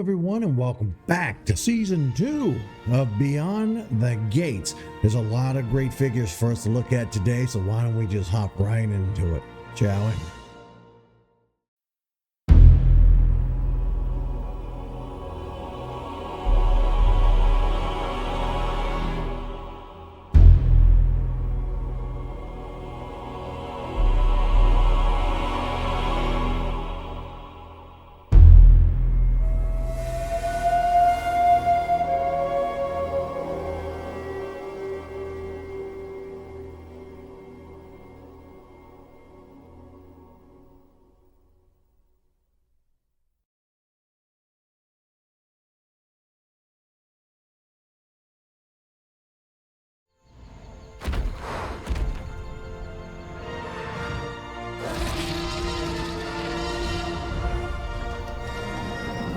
everyone, and welcome back to Season 2 of Beyond the Gates. There's a lot of great figures for us to look at today, so why don't we just hop right into it, shall we?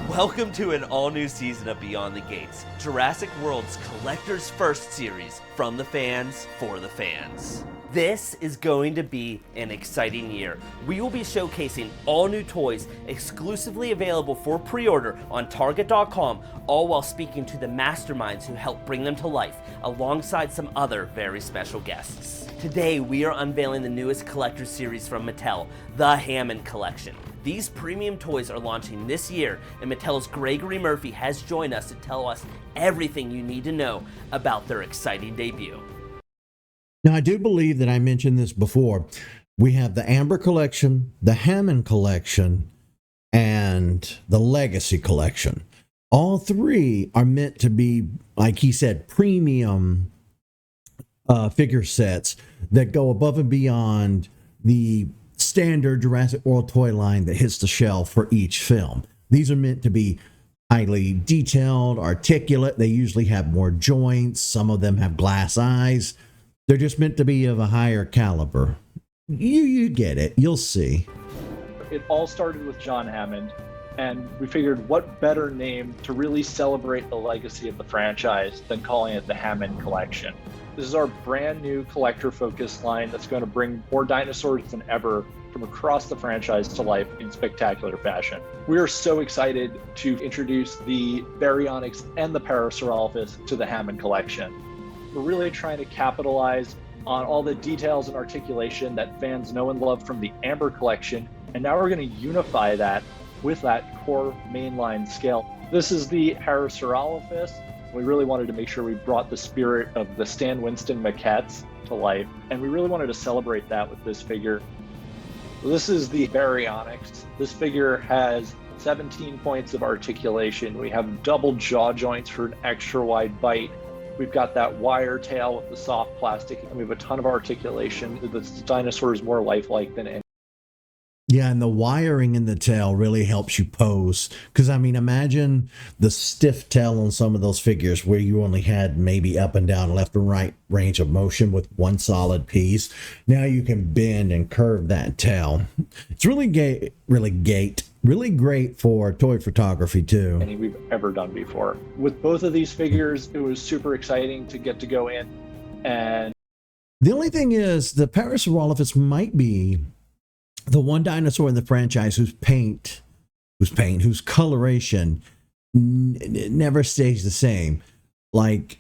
Welcome to an all-new season of Beyond the Gates, Jurassic World's collector's first series, from the fans, for the fans. This is going to be an exciting year. We will be showcasing all new toys exclusively available for pre-order on Target.com, all while speaking to the masterminds who helped bring them to life, alongside some other very special guests. Today, we are unveiling the newest collector's series from Mattel, the Hammond Collection. These premium toys are launching this year, and Mattel's Gregory Murphy has joined us to tell us everything you need to know about their exciting debut. Now, I do believe that I mentioned this before. We have the Amber Collection, the Hammond Collection, and the Legacy Collection. All three are meant to be, like he said, premium figure sets that go above and beyond the standard Jurassic World toy line that hits the shelf for each film. These are meant to be highly detailed, articulate. They usually have more joints. Some of them have glass eyes. They're just meant to be of a higher caliber. You get it. You'll see. It all started with John Hammond, and we figured what better name to really celebrate the legacy of the franchise than calling it the Hammond Collection. This is our brand new collector-focused line that's going to bring more dinosaurs than ever from across the franchise to life in spectacular fashion. We are so excited to introduce the Baryonyx and the Parasaurolophus to the Hammond Collection. We're really trying to capitalize on all the details and articulation that fans know and love from the Amber Collection, and now we're going to unify that with that core mainline scale. This is the Parasaurolophus. We really wanted to make sure we brought the spirit of the Stan Winston maquettes to life, and we really wanted to celebrate that with this figure. This is the Baryonyx. This figure has 17 points of articulation. We have double jaw joints for an extra wide bite. We've got that wire tail with the soft plastic, and we have a ton of articulation. The dinosaur is more lifelike than any. Yeah, and the wiring in the tail really helps you pose. Because, I mean, imagine the stiff tail on some of those figures where you only had maybe up and down, left and right range of motion with one solid piece. Now you can bend and curve that tail. It's really great for toy photography, too. Any we've ever done before. With both of these figures, it was super exciting to get to go in. And the only thing is, the Parasaurolophus might be the one dinosaur in the franchise whose coloration never stays the same. Like,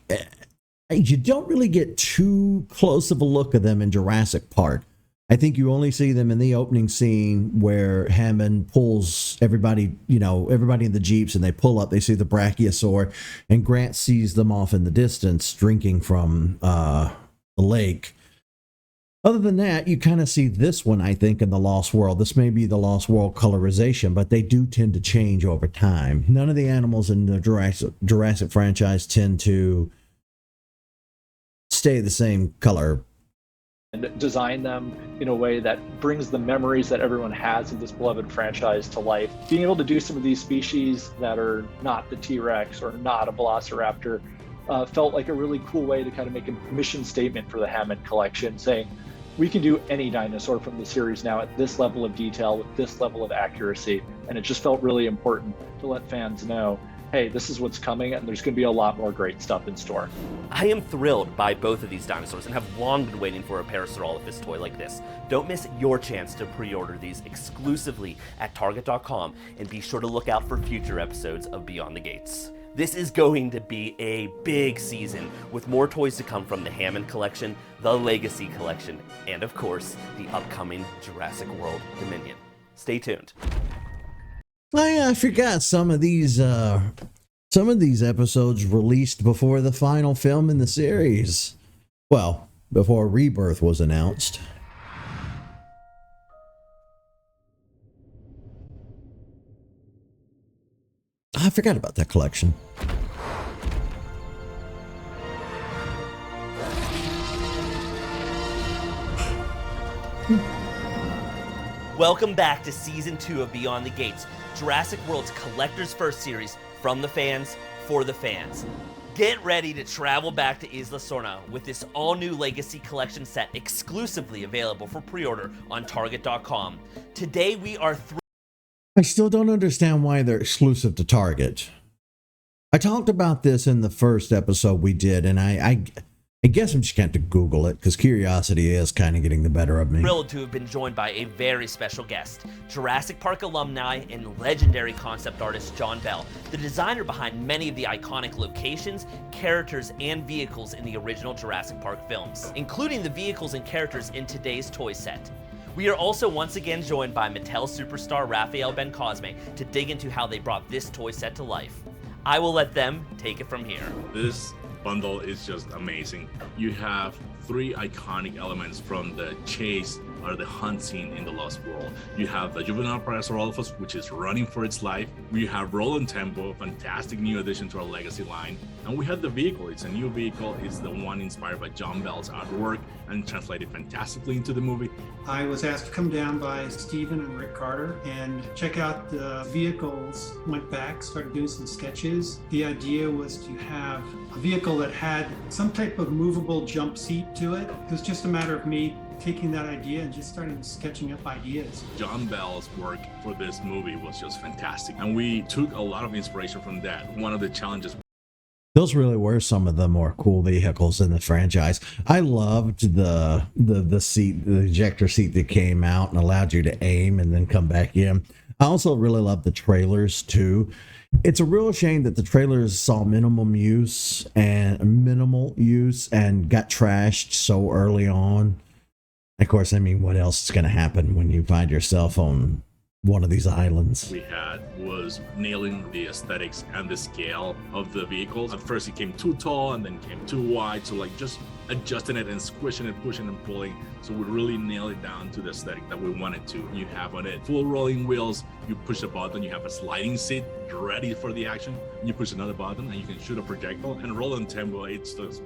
you don't really get too close of a look of them in Jurassic Park. I think you only see them in the opening scene where Hammond pulls everybody in the Jeeps, and they pull up, they see the Brachiosaur, and Grant sees them off in the distance drinking from the lake. Other than that, you kind of see this one, I think, in the Lost World. This may be the Lost World colorization, but they do tend to change over time. None of the animals in the Jurassic franchise tend to stay the same color. And design them in a way that brings the memories that everyone has of this beloved franchise to life. Being able to do some of these species that are not the T-Rex or not a Velociraptor felt like a really cool way to kind of make a mission statement for the Hammond Collection, saying, we can do any dinosaur from the series now at this level of detail with this level of accuracy. And it just felt really important to let fans know hey, this is what's coming, and there's going to be a lot more great stuff in store. I am thrilled by both of these dinosaurs and have long been waiting for a Parasaurolophus toy like this. Don't miss your chance to pre-order these exclusively at Target.com, and be sure to look out for future episodes of Beyond the Gates. This is going to be a big season with more toys to come from the Hammond Collection, the Legacy Collection, and of course, the upcoming Jurassic World Dominion. Stay tuned. I forgot some of these episodes released before the final film in the series. Well, before Rebirth was announced. I forgot about that collection. Welcome back to Season 2 of Beyond the Gates, Jurassic World's Collector's First series from the fans, for the fans. Get ready to travel back to Isla Sorna with this all-new Legacy Collection set exclusively available for pre-order on Target.com. Today we are I still don't understand why they're exclusive to Target. I talked about this in the first episode we did, and I guess I'm just going to Google it, because curiosity is kind of getting the better of me. Thrilled to have been joined by a very special guest, Jurassic Park alumni and legendary concept artist John Bell, the designer behind many of the iconic locations, characters, and vehicles in the original Jurassic Park films, including the vehicles and characters in today's toy set. We are also once again joined by Mattel superstar Raphael Ben Cosme to dig into how they brought this toy set to life. I will let them take it from here. This bundle is just amazing. You have 3 iconic elements from the chase or the hunt scene in the Lost World. You have the juvenile Parasaurolophus, which is running for its life. We have Roll and Tempo, fantastic new addition to our Legacy line. And we have the vehicle. It's a new vehicle. It's the one inspired by John Bell's artwork and translated fantastically into the movie. I was asked to come down by Stephen and Rick Carter and check out the vehicles. Went back, started doing some sketches. The idea was to have a vehicle that had some type of movable jump seat to it. It was just a matter of me taking that idea and just starting sketching up ideas. John Bell's work for this movie was just fantastic, and we took a lot of inspiration from that. One of the challenges, Those really were some of the more cool vehicles in the franchise. I loved the seat, the ejector seat that came out and allowed you to aim and then come back in. I also really loved the trailers too. It's a real shame that the trailers saw minimal use and got trashed so early on. Of course, I mean, what else is going to happen when you find yourself on one of these islands? we had was nailing the aesthetics and the scale of the vehicles. At first it came too tall and then came too wide, so like just adjusting it and squishing it, pushing and pulling, so we really nail it down to the aesthetic that we wanted to. You have on it full rolling wheels, you push a button, you have a sliding seat ready for the action, you push another button and you can shoot a projectile. And Roll and Tempo, it's just,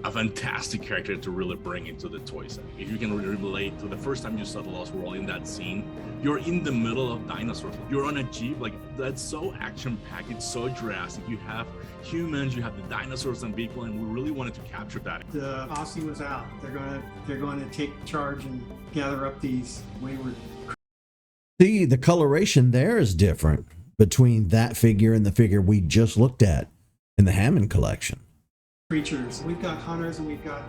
a fantastic character to really bring into the toy set. If you can relate to the first time you saw the Lost World in that scene, you're in the middle of dinosaurs. You're on a Jeep, like that's so action-packed, it's so Jurassic. You have humans, you have the dinosaurs and people, and we really wanted to capture that. The Aussie was out. They're going to take charge and gather up these wayward. The coloration there is different between that figure and the figure we just looked at in the Hammond collection. creatures. We've got hunters and we've got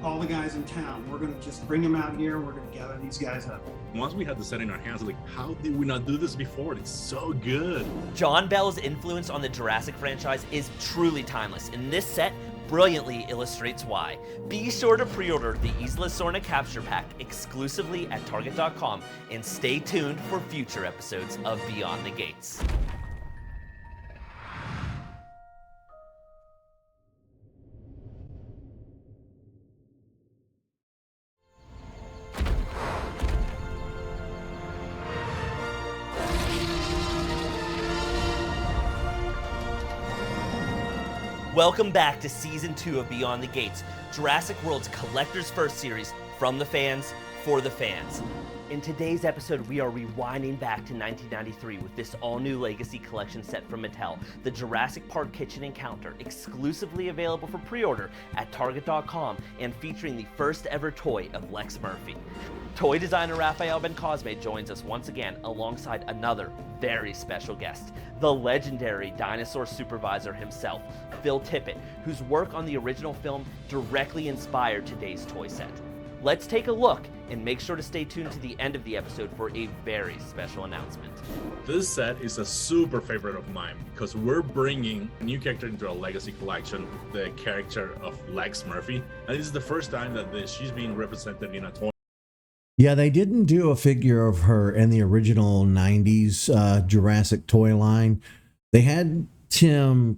all the guys in town. We're going to just bring them out here and we're going to gather these guys up. Once we had the set in our hands, like, how did we not do this before? It's so good. John Bell's influence on the Jurassic franchise is truly timeless, and this set brilliantly illustrates why. Be sure to pre-order the Isla Sorna Capture Pack exclusively at Target.com, and stay tuned for future episodes of Beyond the Gates. Welcome back to Season 2 of Beyond the Gates, Jurassic World's Collector's First series from the fans, for the fans. In today's episode, we are rewinding back to 1993 with this all-new Legacy Collection set from Mattel, the Jurassic Park Kitchen Encounter, exclusively available for pre-order at Target.com and featuring the first ever toy of Lex Murphy. Toy designer Rafael Bencosme joins us once again alongside another very special guest, the legendary dinosaur supervisor himself, Phil Tippett, whose work on the original film directly inspired today's toy set. Let's take a look and make sure to stay tuned to the end of the episode for a very special announcement. This set is a super favorite of mine because we're bringing a new character into our Legacy collection, the character of Lex Murphy. And this is the first time that she's being represented in a toy. Yeah, they didn't do a figure of her in the original 90s Jurassic toy line. They had Tim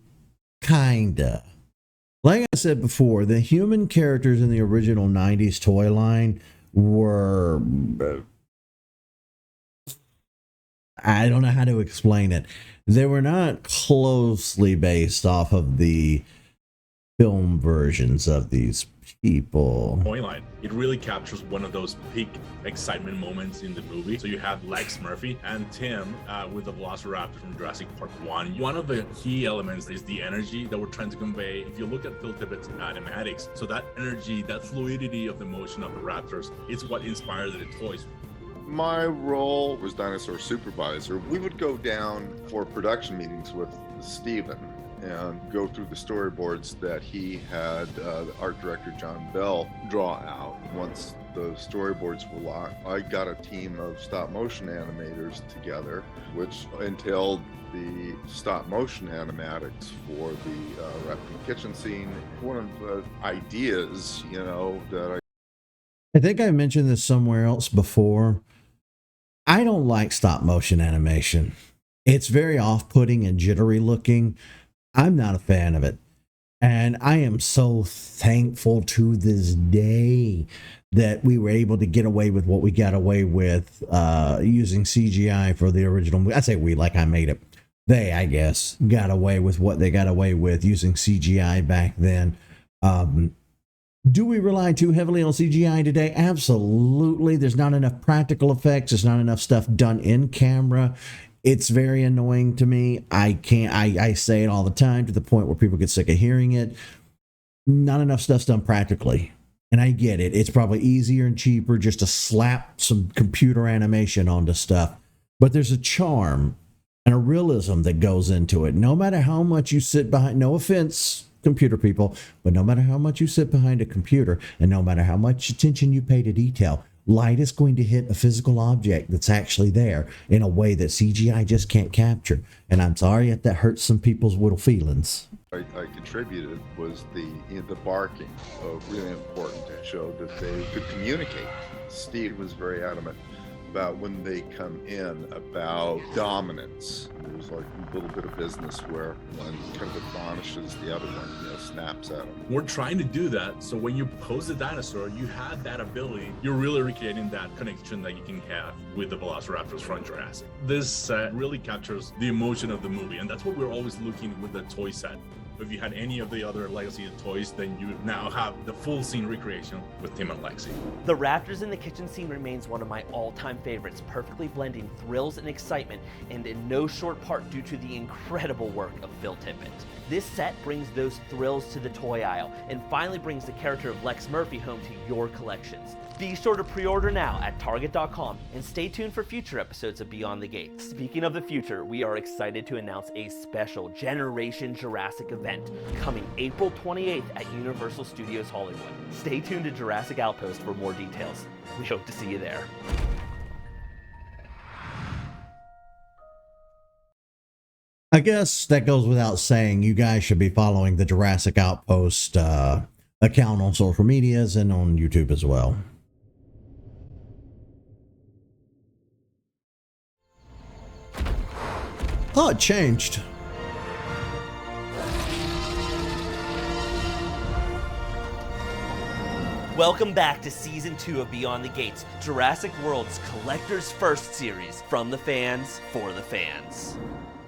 kinda. Like I said before, the human characters in the original 90s toy line were, I don't know how to explain it. They were not closely based off of the film versions of these people. Toy line. It really captures one of those peak excitement moments in the movie. So you have Lex Murphy and Tim with the Velociraptor from Jurassic Park 1. One of the key elements is the energy that we're trying to convey. If you look at Phil Tippett's animatics, so that energy, that fluidity of the motion of the raptors is what inspired the toys. My role was dinosaur supervisor. We would go down for production meetings with Steven and go through the storyboards that he had the art director John Bell draw out. Once the storyboards were locked, I got a team of stop motion animators together, which entailed the stop motion animatics for the Raccoon Kitchen scene. One of the ideas, that I think I mentioned this somewhere else before. I don't like stop motion animation. It's very off-putting and jittery looking. I'm not a fan of it. And I am so thankful to this day that we were able to get away with what we got away with using CGI for the original movie. I say we, like I made it. They, I guess, got away with what they got away with using CGI back then. Do we rely too heavily on CGI today? Absolutely. There's not enough practical effects. There's not enough stuff done in camera. It's very annoying to me. I say it all the time to the point where people get sick of hearing it. Not enough stuff's done practically. And I get it. It's probably easier and cheaper just to slap some computer animation onto stuff. But there's a charm and a realism that goes into it. No matter how much you sit behind, no offense, computer people, but no matter how much you sit behind a computer and no matter how much attention you pay to detail, light is going to hit a physical object that's actually there in a way that CGI just can't capture. And I'm sorry if that hurts some people's little feelings. I contributed was the barking, really important to show that they could communicate. Steve was very adamant about when they come in about dominance. There's like a little bit of business where one kind of admonishes the other one, snaps at him. We're trying to do that, so when you pose the dinosaur, you have that ability. You're really recreating that connection that you can have with the Velociraptors from Jurassic. This set really captures the emotion of the movie, and that's what we're always looking with the toy set. If you had any of the other Legacy toys, then you now have the full scene recreation with Tim and Lexi. The Raptors in the kitchen scene remains one of my all-time favorites, perfectly blending thrills and excitement, and in no short part due to the incredible work of Phil Tippett. This set brings those thrills to the toy aisle, and finally brings the character of Lex Murphy home to your collections. Be sure to pre-order now at Target.com and stay tuned for future episodes of Beyond the Gates. Speaking of the future, we are excited to announce a special Generation Jurassic event coming April 28th at Universal Studios Hollywood. Stay tuned to Jurassic Outpost for more details. We hope to see you there. I guess that goes without saying. You guys should be following the Jurassic Outpost account on social medias and on YouTube as well. Oh, it changed. Welcome back to Season 2 of Beyond the Gates, Jurassic World's Collector's First series, from the fans, for the fans.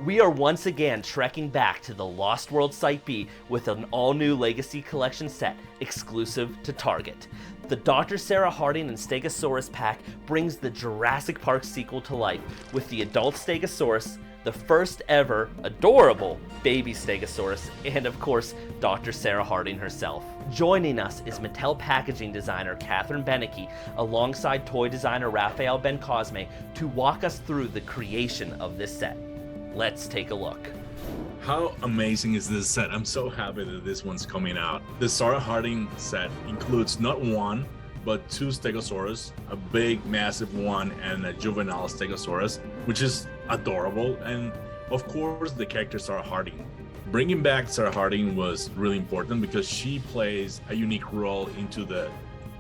We are once again trekking back to the Lost World Site B with an all-new Legacy Collection set exclusive to Target. The Dr. Sarah Harding and Stegosaurus pack brings the Jurassic Park sequel to life with the adult Stegosaurus, the first ever adorable baby Stegosaurus, and of course, Dr. Sarah Harding herself. Joining us is Mattel packaging designer Catherine Benecke alongside toy designer Raphael Ben Cosme to walk us through the creation of this set. Let's take a look. How amazing is this set? I'm so happy that this one's coming out. The Sarah Harding set includes not one, but two Stegosaurus, a big, massive one, and a juvenile Stegosaurus, which is adorable. And of course, the character Sarah Harding. Bringing back Sarah Harding was really important because she plays a unique role into the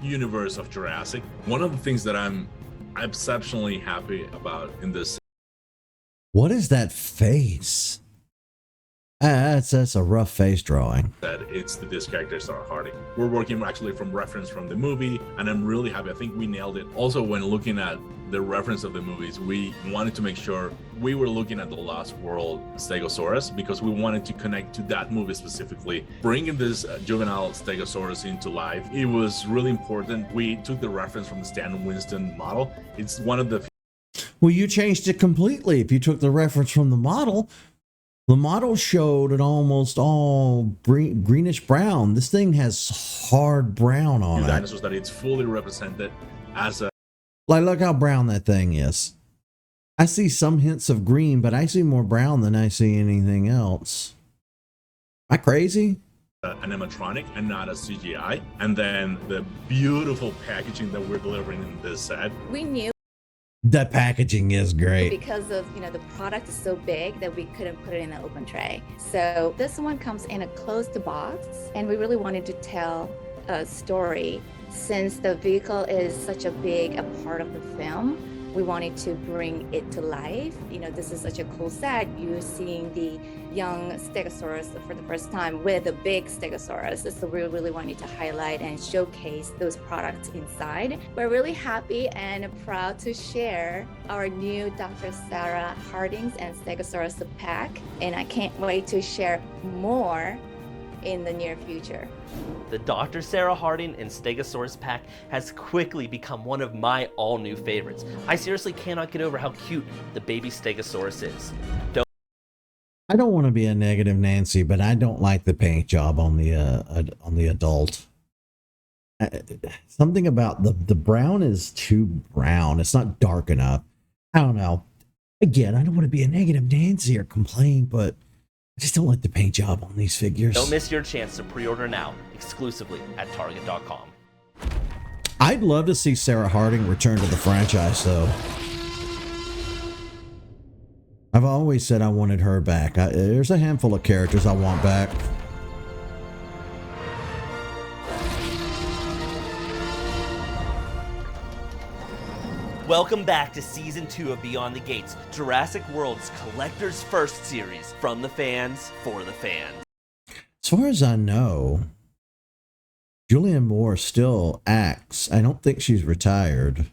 universe of Jurassic. One of the things that I'm exceptionally happy about in this What is that face? That's a rough face drawing. that it's this character Sarah Harding. We're working actually from reference from the movie, and I'm really happy. I think we nailed it. Also, when looking at the reference of the movies, we wanted to make sure we were looking at the Lost World Stegosaurus because we wanted to connect to that movie specifically. Bringing this juvenile Stegosaurus into life, it was really important. We took the reference from the Stan Winston model. It's one of the Well, you changed it completely. If you took the reference from the model showed an almost all greenish brown. This thing has hard brown on few it. dinosaurs that it's fully represented as a Like, look how brown that thing is. I see some hints of green, but I see more brown than I see anything else. Am I crazy? an animatronic and not a CGI. And then the beautiful packaging that we're delivering in this set. We knew The packaging is great. because of the product is so big that we couldn't put it in an open tray. So this one comes in a closed box, and we really wanted to tell a story since the vehicle is such a big part of the film. We wanted to bring it to life. This is such a cool set. You're seeing the young Stegosaurus for the first time with a big Stegosaurus. So we really wanted to highlight and showcase those products inside. We're really happy and proud to share our new Dr. Sarah Harding's and Stegosaurus pack. And I can't wait to share more in the near future. The Dr. Sarah Harding and Stegosaurus pack has quickly become one of my all-new favorites. I seriously cannot get over how cute the baby Stegosaurus is. I don't want to be a negative Nancy, but I don't like the paint job on the adult. Something about the brown is too brown. It's not dark enough. I don't know. Again, I don't want to be a negative Nancy or complain, but I just don't like the paint job on these figures. Don't miss your chance to pre-order now, exclusively at Target.com. I'd love to see Sarah Harding return to the franchise, though. I've always said I wanted her back. There's a handful of characters I want back. Welcome back to Season 2 of Beyond the Gates, Jurassic World's Collector's First series, from the fans, for the fans. As far as I know, Julianne Moore still acts. I don't think she's retired.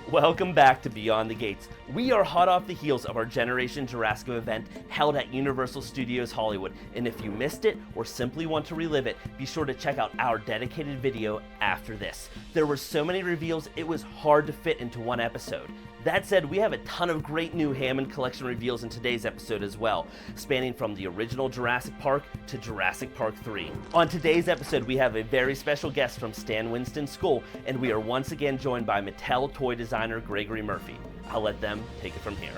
Welcome back to Beyond the Gates. We are hot off the heels of our Generation Jurassic event held at Universal Studios Hollywood, and if you missed it or simply want to relive it, be sure to check out our dedicated video after this. There were so many reveals, it was hard to fit into one episode. That said, we have a ton of great new Hammond Collection reveals in today's episode as well, spanning from the original Jurassic Park to Jurassic Park 3. On today's episode, we have a very special guest from Stan Winston's school, and we are once again joined by Mattel toy designer Gregory Murphy. I'll let them take it from here.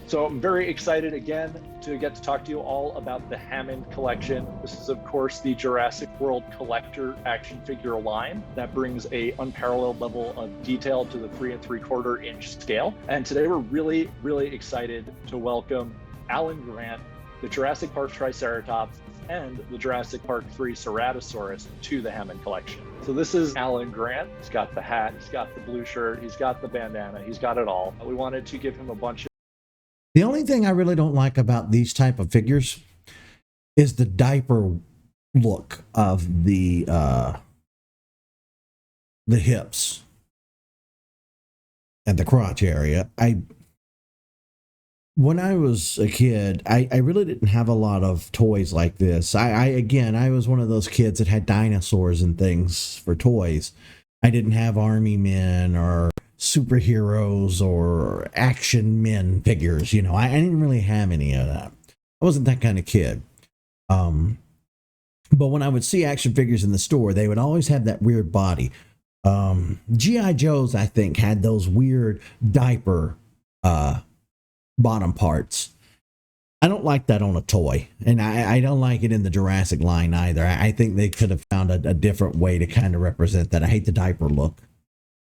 So I'm very excited again to get to talk to you all about the Hammond collection. This is, of course, the Jurassic World collector action figure line that brings a unparalleled level of detail to the 3 3/4 inch scale. And today we're really, really excited to welcome Alan Grant, the Jurassic Park Triceratops, and the Jurassic Park 3 Ceratosaurus to the Hammond collection. So this is Alan Grant. He's got the hat, he's got the blue shirt, he's got the bandana, he's got it all. We wanted to give him a bunch of The only thing I really don't like about these type of figures is the diaper look of the hips and the crotch area. When I was a kid, I really didn't have a lot of toys like this. I was one of those kids that had dinosaurs and things for toys. I didn't have army men or superheroes or action men figures. I didn't really have any of that. I wasn't that kind of kid. But when I would see action figures in the store, they would always have that weird body. G.I. Joe's, I think, had those weird diaper bottom parts. I don't like that on a toy, and I don't like it in the Jurassic line either. I think they could have found a different way to kind of represent that. I hate the diaper look.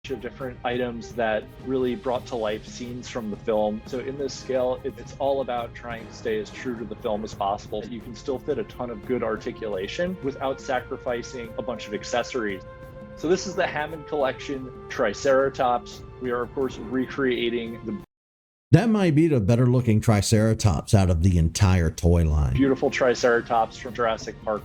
Of different items that really brought to life scenes from the film. So in this scale, it's all about trying to stay as true to the film as possible. You can still fit a ton of good articulation without sacrificing a bunch of accessories. So this is the Hammond Collection Triceratops. We are, of course, recreating the That might be the better looking Triceratops out of the entire toy line. beautiful Triceratops from Jurassic Park.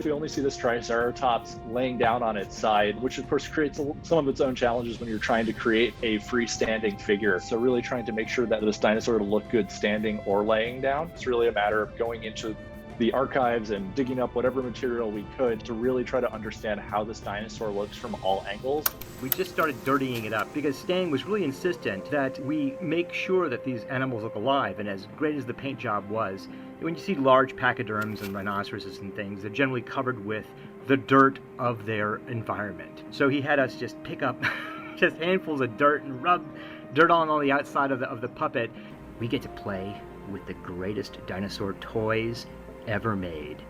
We only see this Triceratops laying down on its side, which of course creates some of its own challenges when you're trying to create a freestanding figure. So really trying to make sure that this dinosaur will look good standing or laying down. It's really a matter of going into the archives and digging up whatever material we could to really try to understand how this dinosaur looks from all angles. We just started dirtying it up because Stan was really insistent that we make sure that these animals look alive, and as great as the paint job was, when you see large pachyderms and rhinoceroses and things, they're generally covered with the dirt of their environment. So he had us just pick up just handfuls of dirt and rub dirt on the outside of the puppet. We get to play with the greatest dinosaur toys ever made.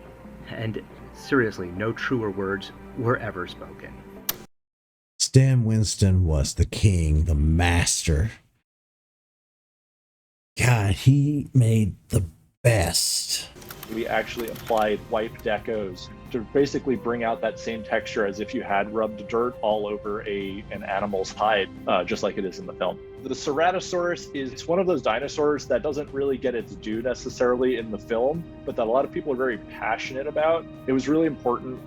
And seriously, no truer words were ever spoken. Stan Winston was the king, the master. God, he made the best. We actually applied wipe decos to basically bring out that same texture as if you had rubbed dirt all over an animal's hide, just like it is in the film. The Ceratosaurus is one of those dinosaurs that doesn't really get its due necessarily in the film, but that a lot of people are very passionate about. It was really important.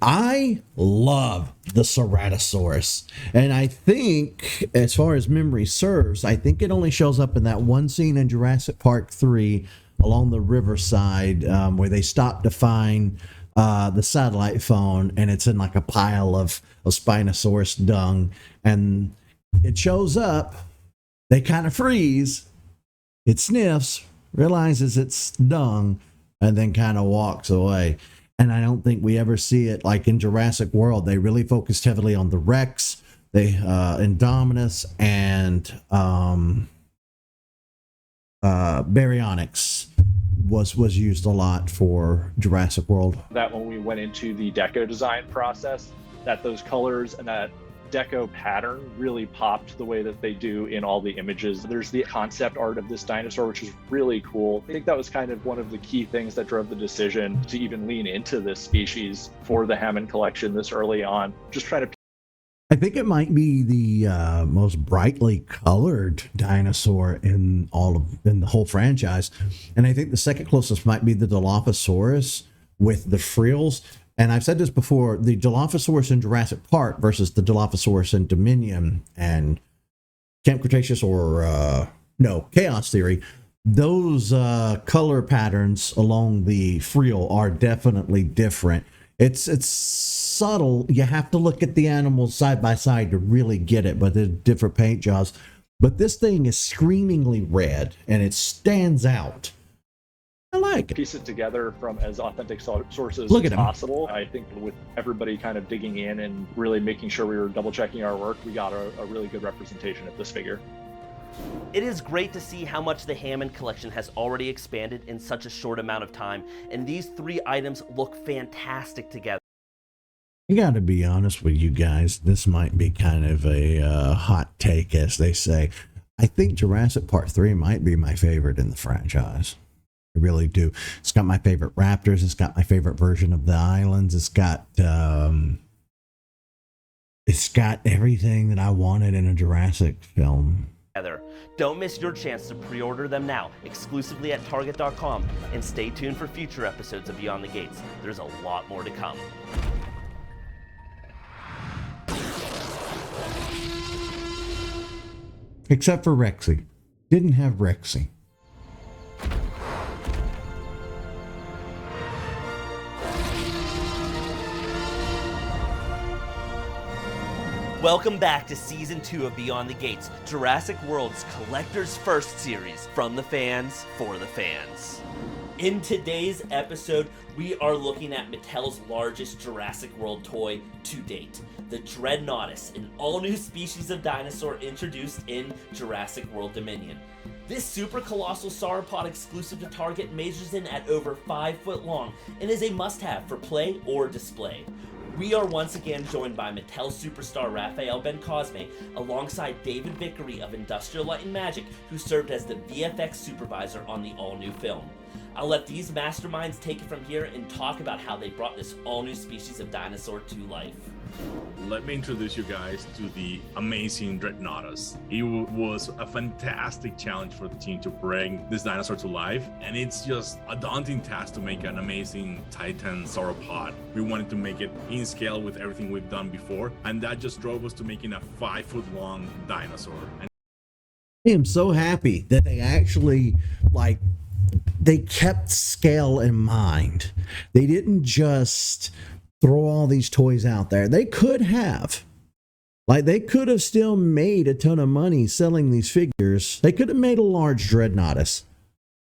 I love the Ceratosaurus, and I think, as far as memory serves, I think it only shows up in that one scene in Jurassic Park 3 along the riverside, where they stop to find the satellite phone, and it's in like a pile of Spinosaurus dung, and it shows up, they kind of freeze, it sniffs, realizes it's dung, and then kind of walks away. And I don't think we ever see it like in Jurassic World. They really focused heavily on the Rex, Indominus, and Baryonyx was used a lot for Jurassic World. That when we went into the deco design process, that those colors and that deco pattern really popped the way that they do in all the images. There's the concept art of this dinosaur, which is really cool. I think that was kind of one of the key things that drove the decision to even lean into this species for the Hammond collection this early on. Just trying to I think it might be the most brightly colored dinosaur in the whole franchise, and I think the second closest might be the Dilophosaurus with the frills. And I've said this before: the Dilophosaurus in Jurassic Park versus the Dilophosaurus in Dominion and Camp Cretaceous or Chaos Theory. Those color patterns along the frill are definitely different. It's subtle. You have to look at the animals side by side to really get it, but there's different paint jobs. But this thing is screamingly red, and it stands out. I like it. piece it together from as authentic sources Look as at him. possible. I think with everybody kind of digging in and really making sure we were double checking our work, we got a really good representation of this figure. It is great to see how much the Hammond collection has already expanded in such a short amount of time, and these 3 items look fantastic together. I gotta be honest with you guys, this might be kind of a hot take, as they say. I think Jurassic Park 3 might be my favorite in the franchise. I really do. It's got my favorite raptors. It's got my favorite version of the islands. It's got everything that I wanted in a Jurassic film. Don't miss your chance to pre-order them now, exclusively at Target.com, and stay tuned for future episodes of Beyond the Gates. There's a lot more to come. Except for Rexy. Didn't have Rexy. Welcome back to Season 2 of Beyond the Gates, Jurassic World's Collector's First series, from the fans, for the fans. In today's episode, we are looking at Mattel's largest Jurassic World toy to date, the Dreadnoughtus, an all-new species of dinosaur introduced in Jurassic World Dominion. This super colossal sauropod exclusive to Target measures in at over 5 foot long and is a must-have for play or display. We are once again joined by Mattel superstar Raphael Ben-Cosme alongside David Vickery of Industrial Light and Magic, who served as the VFX supervisor on the all-new film. I'll let these masterminds take it from here and talk about how they brought this all-new species of dinosaur to life. Let me introduce you guys to the amazing Dreadnoughtus. It was a fantastic challenge for the team to bring this dinosaur to life, and it's just a daunting task to make an amazing Titan sauropod. We wanted to make it in scale with everything we've done before, and that just drove us to making a 5 foot long dinosaur. And I am so happy that they actually, they kept scale in mind. They didn't just throw all these toys out there. They could have. They could have still made a ton of money selling these figures. They could have made a large Dreadnoughtus.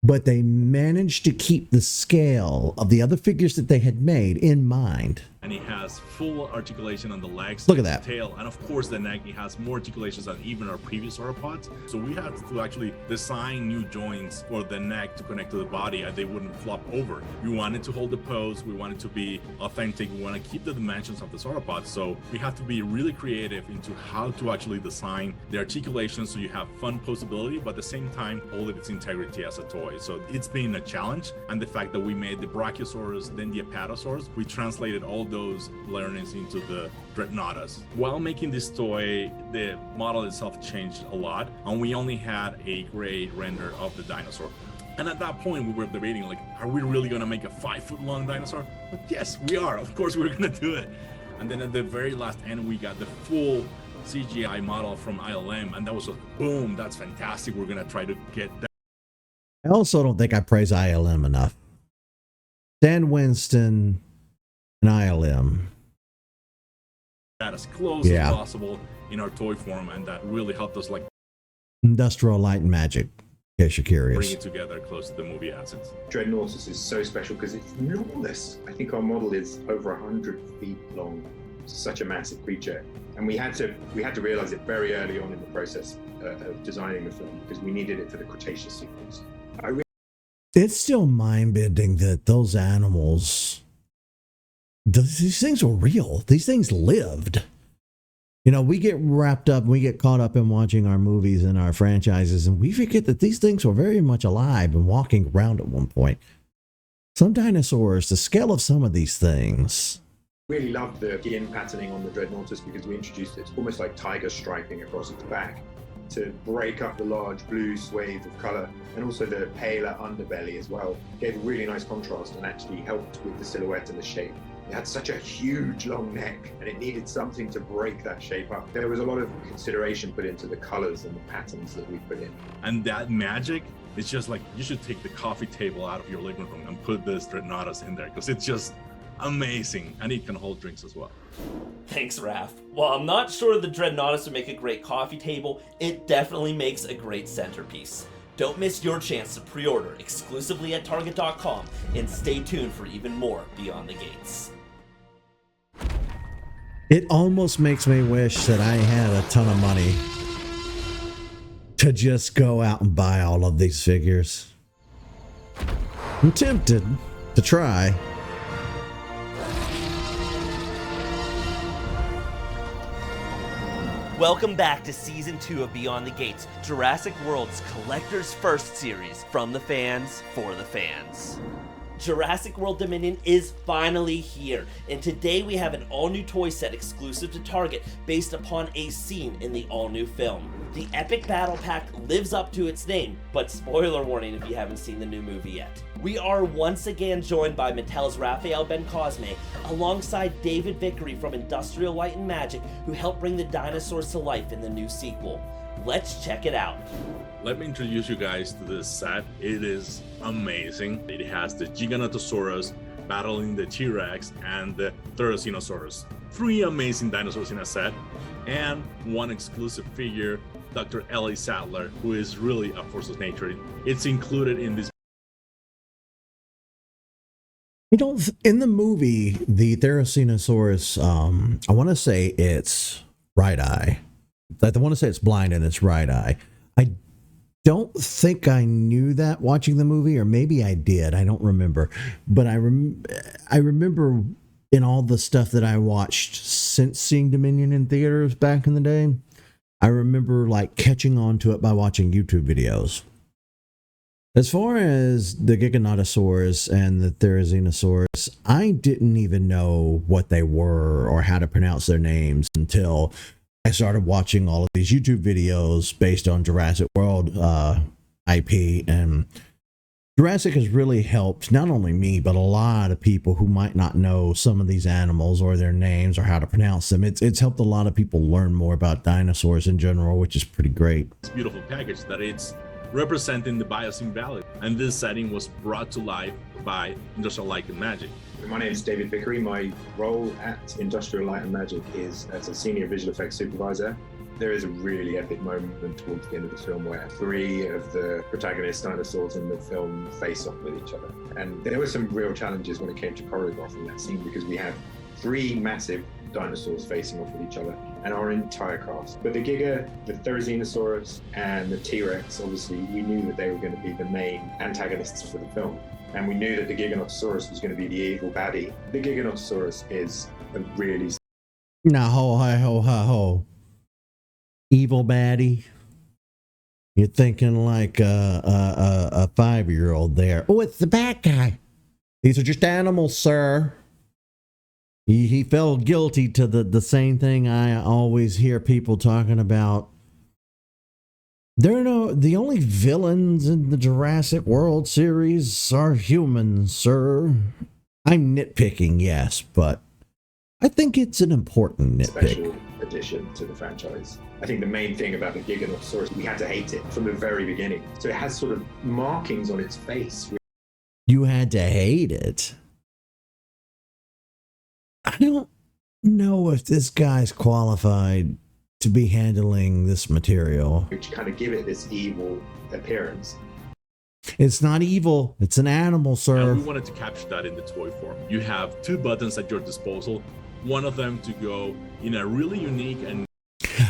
But they managed to keep the scale of the other figures that they had made in mind. And he has full articulation on the legs, Look at that. tail, and of course the neck. He has more articulations than even our previous sauropods. So we had to actually design new joints for the neck to connect to the body and they wouldn't flop over. We wanted to hold the pose, we wanted to be authentic, we want to keep the dimensions of the sauropods. So we have to be really creative into how to actually design the articulation so you have fun posability, but at the same time hold its integrity as a toy. So it's been a challenge, and the fact that we made the Brachiosaurus, then the Apatosaurus, we translated all those learnings into the Dreadnoughtus. While making this toy, the model itself changed a lot, and we only had a gray render of the dinosaur. And at that point, we were debating, are we really gonna make a 5 foot long dinosaur? But yes, we are. Of course, we're gonna do it. And then at the very last end, we got the full CGI model from ILM, and that was boom, that's fantastic. We're gonna try to get that. I also don't think I praise ILM enough. Dan Winston and ILM. That as close as possible in our toy form, and that really helped us Industrial Light and Magic, in case you're curious. bring it together close to the movie assets. Dreadnoughtus is so special because it's enormous. I think our model is over 100 feet long. It's such a massive creature, and we had to realize it very early on in the process of designing the film because we needed it for the Cretaceous sequence. It's still mind-bending that those animals, these things were real. These things lived. You know, we get wrapped up, we get caught up in watching our movies and our franchises, and we forget that these things were very much alive and walking around at one point. Some dinosaurs, the scale of some of these things. Really loved the skin patterning on the Dreadnoughtus because we introduced it. It's almost like tiger striping across its back to break up the large blue swathe of color, and also the paler underbelly as well. Gave a really nice contrast and actually helped with the silhouette and the shape. It had such a huge long neck and it needed something to break that shape up. There was a lot of consideration put into the colors and the patterns that we put in. And that magic, it's just you should take the coffee table out of your living room and put this Dreadnoughtus in there because it's just amazing, and it can hold drinks as well. Thanks, Raph. While I'm not sure the Dreadnoughtus would make a great coffee table, it definitely makes a great centerpiece. Don't miss your chance to pre-order exclusively at Target.com, and stay tuned for even more Beyond the Gates. It almost makes me wish that I had a ton of money to just go out and buy all of these figures. I'm tempted to try. Welcome back to Season 2 of Beyond the Gates, Jurassic World's Collector's First series, from the fans, for the fans. Jurassic World Dominion is finally here, and today we have an all-new toy set exclusive to Target based upon a scene in the all-new film. The epic battle pack lives up to its name, but spoiler warning if you haven't seen the new movie yet. We are once again joined by Mattel's Raphael Ben-Cosme, alongside David Vickery from Industrial Light and Magic, who helped bring the dinosaurs to life in the new sequel. Let's check it out. Let me introduce you guys to this set. It is amazing. It has the Giganotosaurus battling the T-Rex and the Therizinosaurus. 3 amazing dinosaurs in a set. and one exclusive figure, Dr. Ellie Sattler, who is really a force of nature. It's included in this. You know, in the movie, the Therizinosaurus, I want to say it's right eye. I want to say it's blind in its right eye. I don't think I knew that watching the movie, or maybe I did. I don't remember. But I remember in all the stuff that I watched since seeing Dominion in theaters back in the day, I remember like catching on to it by watching YouTube videos. As far as the Giganotosaurus and the Therizinosaurus, I didn't even know what they were or how to pronounce their names until I started watching all of these YouTube videos based on Jurassic World IP. And Jurassic has really helped not only me, but a lot of people who might not know some of these animals or their names or how to pronounce them. It's helped a lot of people learn more about dinosaurs in general, which is pretty great. It's a beautiful package that it's representing the Biosyn Valley, and this setting was brought to life by Industrial Light and Magic. My name is David Vickery. My role at Industrial Light and Magic is as a senior visual effects supervisor. There is a really epic moment towards the end of the film where 3 of the protagonist dinosaurs in the film face off with each other. And there were some real challenges when it came to choreographing that scene, because we have 3 massive dinosaurs facing off with each other and our entire cast. But the Giga, the Therizinosaurus, and the T-Rex, obviously, we knew that they were going to be the main antagonists for the film. And we knew that the Giganotosaurus was going to be the evil baddie. The Giganotosaurus is a really... Now, ho. Evil baddie. You're thinking like a 5-year-old there. Oh, it's the bad guy. These are just animals, sir. He felt guilty to the same thing I always hear people talking about. The only villains in the Jurassic World series are humans, sir. I'm nitpicking, yes, but I think it's an important nitpick. Special addition to the franchise. I think the main thing about the Giganotosaurus, we had to hate it from the very beginning. So it has sort of markings on its face. You had to hate it. I don't know if this guy's qualified to be handling this material. Which kind of give it this evil appearance. It's not evil. It's an animal, sir. And we wanted to capture that in the toy form. You have 2 buttons at your disposal. One of them to go in a really unique and...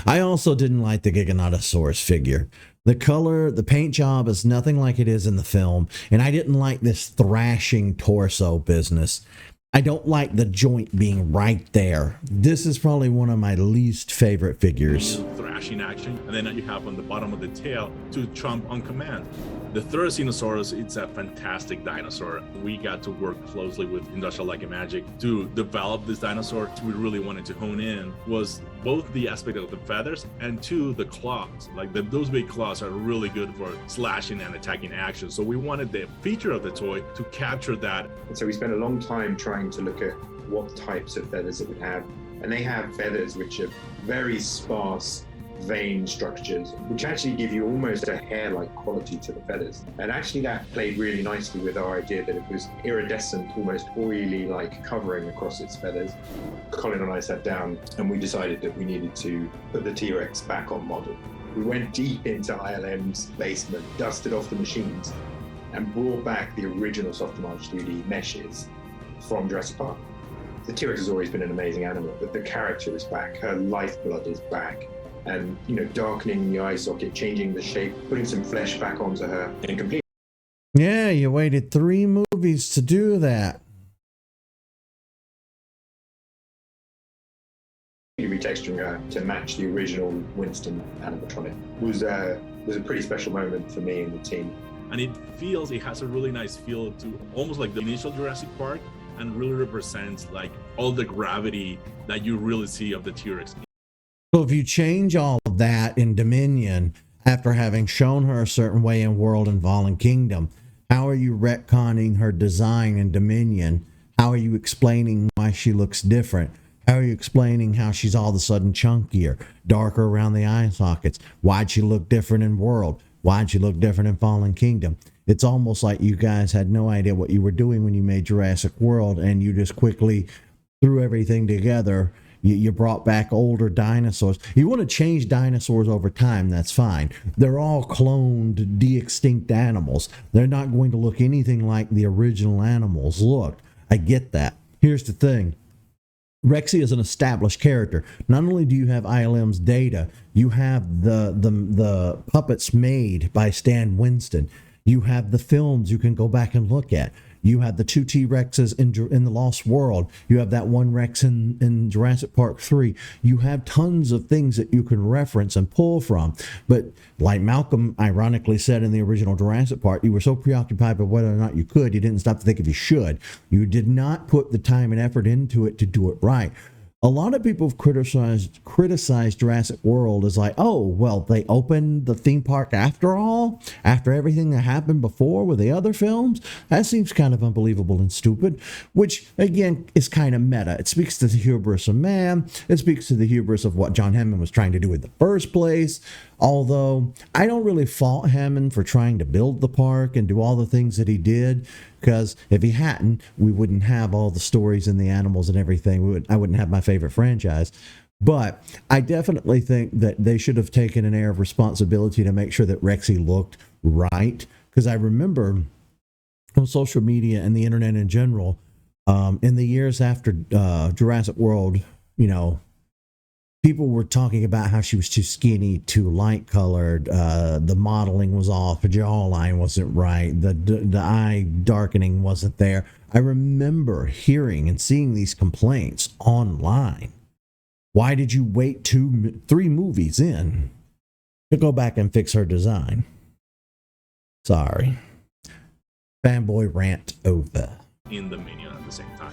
I also didn't like the Giganotosaurus figure. The color, the paint job is nothing like it is in the film. And I didn't like this thrashing torso business. I don't like the joint being right there. This is probably one of my least favorite figures. Thrashing action, and then you have on the bottom of the tail to trump on command. The Therizinosaurus, it's a fantastic dinosaur. We got to work closely with Industrial Light and Magic to develop this dinosaur. We really wanted to hone in was both the aspect of the feathers and 2, the claws. Like those big claws are really good for slashing and attacking action. So we wanted the feature of the toy to capture that. And so we spent a long time trying to look at what types of feathers it would have. And they have feathers which are very sparse vein structures, which actually give you almost a hair-like quality to the feathers. And actually that played really nicely with our idea that it was iridescent, almost oily, like covering across its feathers. Colin and I sat down and we decided that we needed to put the T-Rex back on model. We went deep into ILM's basement, dusted off the machines, and brought back the original Softimage 3D meshes from Jurassic Park. The T-Rex has always been an amazing animal, but the character is back, her lifeblood is back. And, darkening the eye socket, changing the shape, putting some flesh back onto her, and completely. Yeah, you waited 3 movies to do that. Retexturing her to match the original Winston animatronic was a pretty special moment for me and the team. And it has a really nice feel to almost like the initial Jurassic Park, and really represents like all the gravity that you really see of the T-Rex. So if you change all of that in Dominion, after having shown her a certain way in World and Fallen Kingdom, how are you retconning her design in Dominion? How are you explaining why she looks different? How are you explaining how she's all of a sudden chunkier, darker around the eye sockets? Why'd she look different in World? Why'd she look different in Fallen Kingdom? It's almost like you guys had no idea what you were doing when you made Jurassic World, and you just quickly threw everything together, You brought back older dinosaurs. You want to change dinosaurs over time, that's fine. They're all cloned, de-extinct animals. They're not going to look anything like the original animals looked. I get that. Here's the thing. Rexy is an established character. Not only do you have ILM's data, you have the puppets made by Stan Winston. You have the films you can go back and look at. You have the 2 T-Rexes in the Lost World. You have that one Rex in Jurassic Park 3. You have tons of things that you can reference and pull from. But like Malcolm ironically said in the original Jurassic Park, you were so preoccupied with whether or not you could, you didn't stop to think if you should. You did not put the time and effort into it to do it right. A lot of people have criticized Jurassic World as like, oh, well, they opened the theme park after all, after everything that happened before with the other films. That seems kind of unbelievable and stupid, which, again, is kind of meta. It speaks to the hubris of man. It speaks to the hubris of what John Hammond was trying to do in the first place. Although I don't really fault Hammond for trying to build the park and do all the things that he did, because if he hadn't, we wouldn't have all the stories and the animals and everything. I wouldn't have my favorite franchise. But I definitely think that they should have taken an air of responsibility to make sure that Rexy looked right. Because I remember on social media and the internet in general, in the years after Jurassic World, you know, people were talking about how she was too skinny, too light colored. The modeling was off. The jawline wasn't right. The eye darkening wasn't there. I remember hearing and seeing these complaints online. Why did you wait 3 movies in to go back and fix her design? Sorry. Fanboy rant over. In the Minion at the same time.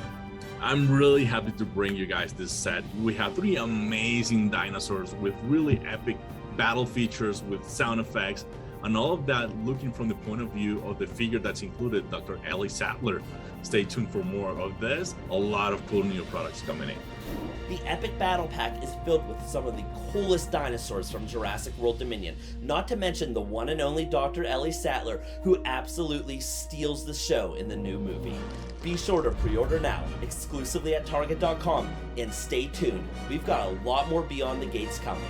I'm really happy to bring you guys this set. We have 3 amazing dinosaurs with really epic battle features with sound effects and all of that, looking from the point of view of the figure that's included, Dr. Ellie Sattler. Stay tuned for more of this. A lot of cool new products coming in. The Epic Battle Pack is filled with some of the coolest dinosaurs from Jurassic World Dominion, not to mention the one and only Dr. Ellie Sattler, who absolutely steals the show in the new movie. Be sure to pre-order now, exclusively at Target.com, and stay tuned. We've got a lot more Beyond the Gates coming.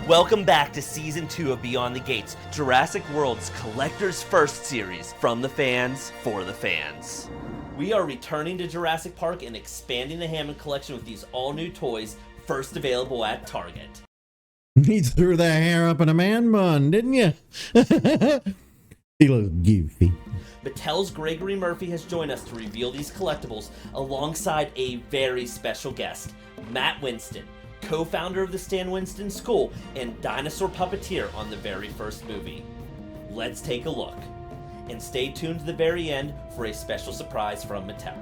Welcome back to Season 2 of Beyond the Gates, Jurassic World's Collector's First series, from the fans, for the fans. We are returning to Jurassic Park and expanding the Hammond collection with these all-new toys, first available at Target. You threw that hair up in a man bun, didn't you? He looks goofy. Mattel's Gregory Murphy has joined us to reveal these collectibles alongside a very special guest, Matt Winston, co-founder of the Stan Winston School and dinosaur puppeteer on the very first movie. Let's take a look. And stay tuned to the very end for a special surprise from Mattel.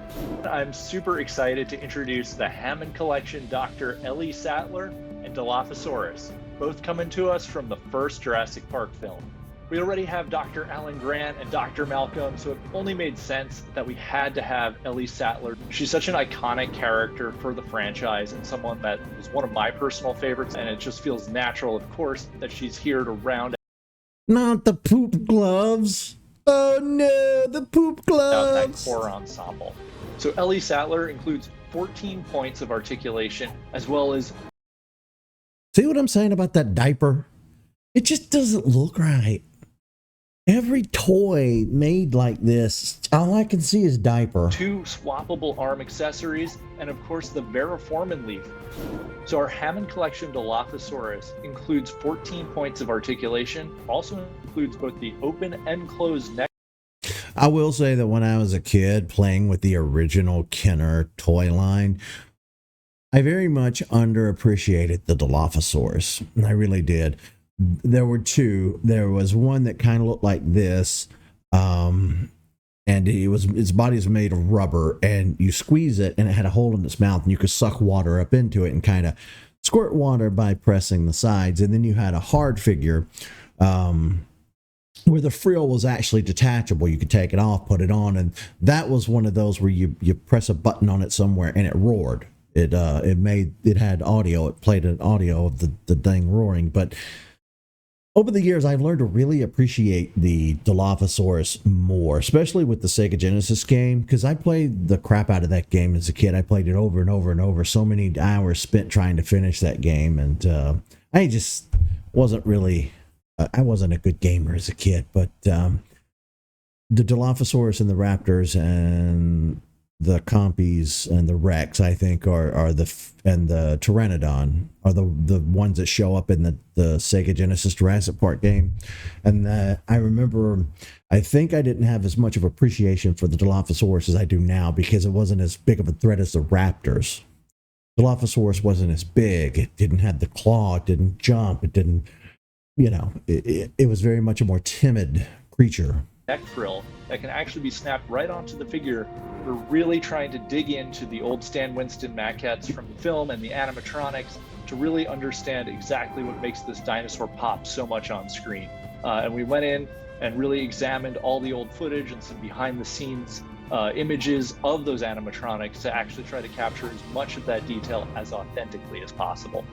I'm super excited to introduce the Hammond Collection Dr. Ellie Sattler and Dilophosaurus, both coming to us from the first Jurassic Park film. We already have Dr. Alan Grant and Dr. Malcolm, so it only made sense that we had to have Ellie Sattler. She's such an iconic character for the franchise and someone that is one of my personal favorites, and it just feels natural, of course, that she's here to round Not the poop gloves. Oh no, the poop out gloves. that core ensemble. So Ellie Sattler includes 14 points of articulation, as well as... See what I'm saying about that diaper? It just doesn't look right. Every toy made like this, all I can see is diaper. 2 swappable arm accessories, and of course the Veriformin leaf. So our Hammond Collection Dilophosaurus includes 14 points of articulation, also includes both the open and closed neck. I will say that when I was a kid playing with the original Kenner toy line, I very much underappreciated the Dilophosaurus. I really did. There were 2. There was one that kind of looked like this, and its body was made of rubber, and you squeeze it, and it had a hole in its mouth, and you could suck water up into it and kind of squirt water by pressing the sides. And then you had a hard figure. where the frill was actually detachable. You could take it off, put it on, and that was one of those where you press a button on it somewhere and it roared. It had audio. It played an audio of the thing roaring. But over the years, I've learned to really appreciate the Dilophosaurus more, especially with the Sega Genesis game, because I played the crap out of that game as a kid. I played it over and over and over. So many hours spent trying to finish that game, and I just wasn't really. I wasn't a good gamer as a kid, but the Dilophosaurus and the Raptors and the Compies and the Rex, I think, and the Pteranodon are the ones that show up in the Sega Genesis Jurassic Park game. And I remember, I think I didn't have as much of appreciation for the Dilophosaurus as I do now, because it wasn't as big of a threat as the Raptors. Dilophosaurus wasn't as big. It didn't have the claw. It didn't jump. It didn't, it was very much a more timid creature. Neck frill that can actually be snapped right onto the figure. We're really trying to dig into the old Stan Winston maquettes from the film and the animatronics to really understand exactly what makes this dinosaur pop so much on screen. And we went in and really examined all the old footage and some behind the scenes images of those animatronics to actually try to capture as much of that detail as authentically as possible.